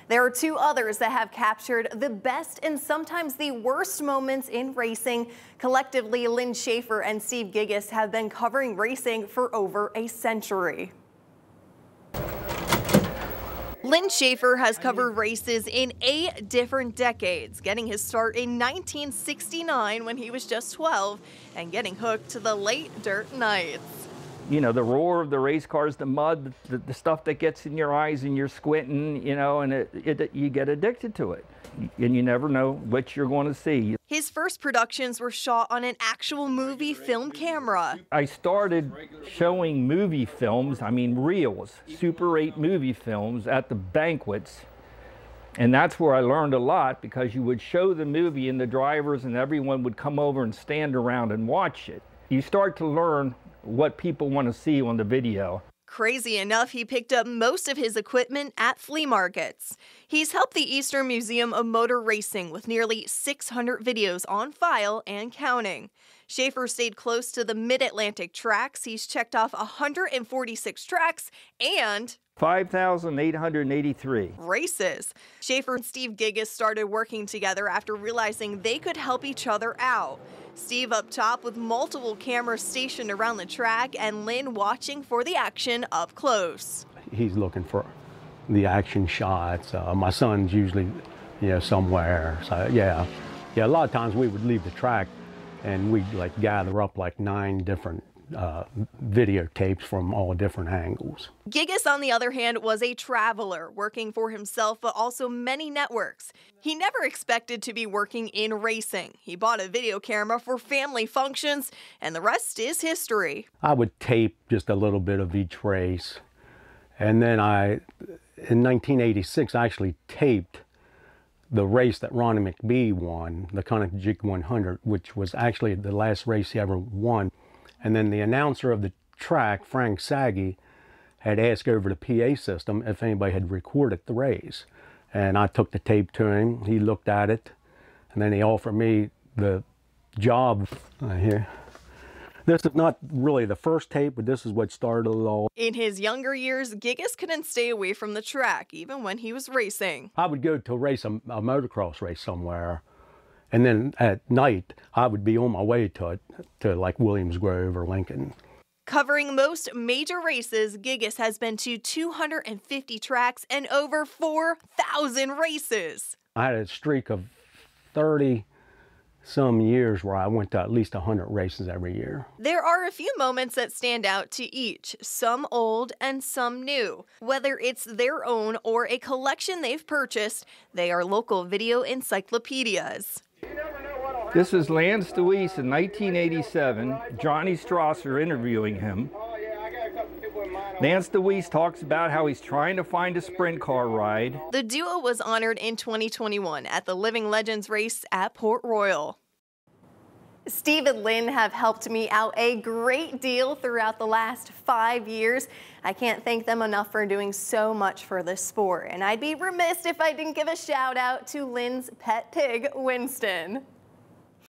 There are two others that have captured the best and sometimes the worst moments in racing. Collectively, Lynn Schaefer and Steve Gigas have been covering racing for over a century. Lynn Schaefer has covered races in 8 different decades, getting his start in 1969 when he was just 12 and getting hooked to the late dirt nights. You know, the roar of the race cars, the mud, the stuff that gets in your eyes and you're squinting, you know, and you get addicted to it. And you never know what you're going to see. His first productions were shot on an actual movie film camera. I started showing movie films, I mean reels, Super 8 movie films at the banquets. And that's where I learned a lot, because you would show the movie and the drivers and everyone would come over and stand around and watch it. You start to learn what people want to see on the video. Crazy enough, he picked up most of his equipment at flea markets. He's helped the Eastern Museum of Motor Racing with nearly 600 videos on file and counting. Schaefer stayed close to the Mid-Atlantic tracks. He's checked off 146 tracks and 5,883 races. Schaefer and Steve Gigas started working together after realizing they could help each other out. Steve up top with multiple cameras stationed around the track and Lynn watching for the action up close. He's looking for the action shots. My son's usually, somewhere. So yeah, a lot of times we would leave the track and we'd like gather up like 9 different videotapes from all different angles. Gigas, on the other hand, was a traveler, working for himself but also many networks. He never expected to be working in racing. He bought a video camera for family functions, and the rest is history. I would tape just a little bit of each race, and then in 1986, I actually taped the race that Ronnie McBee won, the Koenigsegg 100, which was actually the last race he ever won. And then the announcer of the track, Frank Saggy, had asked over the PA system if anybody had recorded the race. And I took the tape to him, he looked at it, and then he offered me the job here. This is not really the first tape, but this is what started it all. In his younger years, Gigas couldn't stay away from the track, even when he was racing. I would go to race a motocross race somewhere, and then at night, I would be on my way to like Williams Grove or Lincoln. Covering most major races, Gigas has been to 250 tracks and over 4,000 races. I had a streak of 30-some years where I went to at least 100 races every year. There are a few moments that stand out to each, some old and some new. Whether it's their own or a collection they've purchased, they are local video encyclopedias. This is Lance Dewease in 1987, Johnny Strasser interviewing him. Lance Dewease talks about how he's trying to find a sprint car ride. The duo was honored in 2021 at the Living Legends race at Port Royal. Steve and Lynn have helped me out a great deal throughout the last 5 years. I can't thank them enough for doing so much for this sport, and I'd be remiss if I didn't give a shout out to Lynn's pet pig, Winston.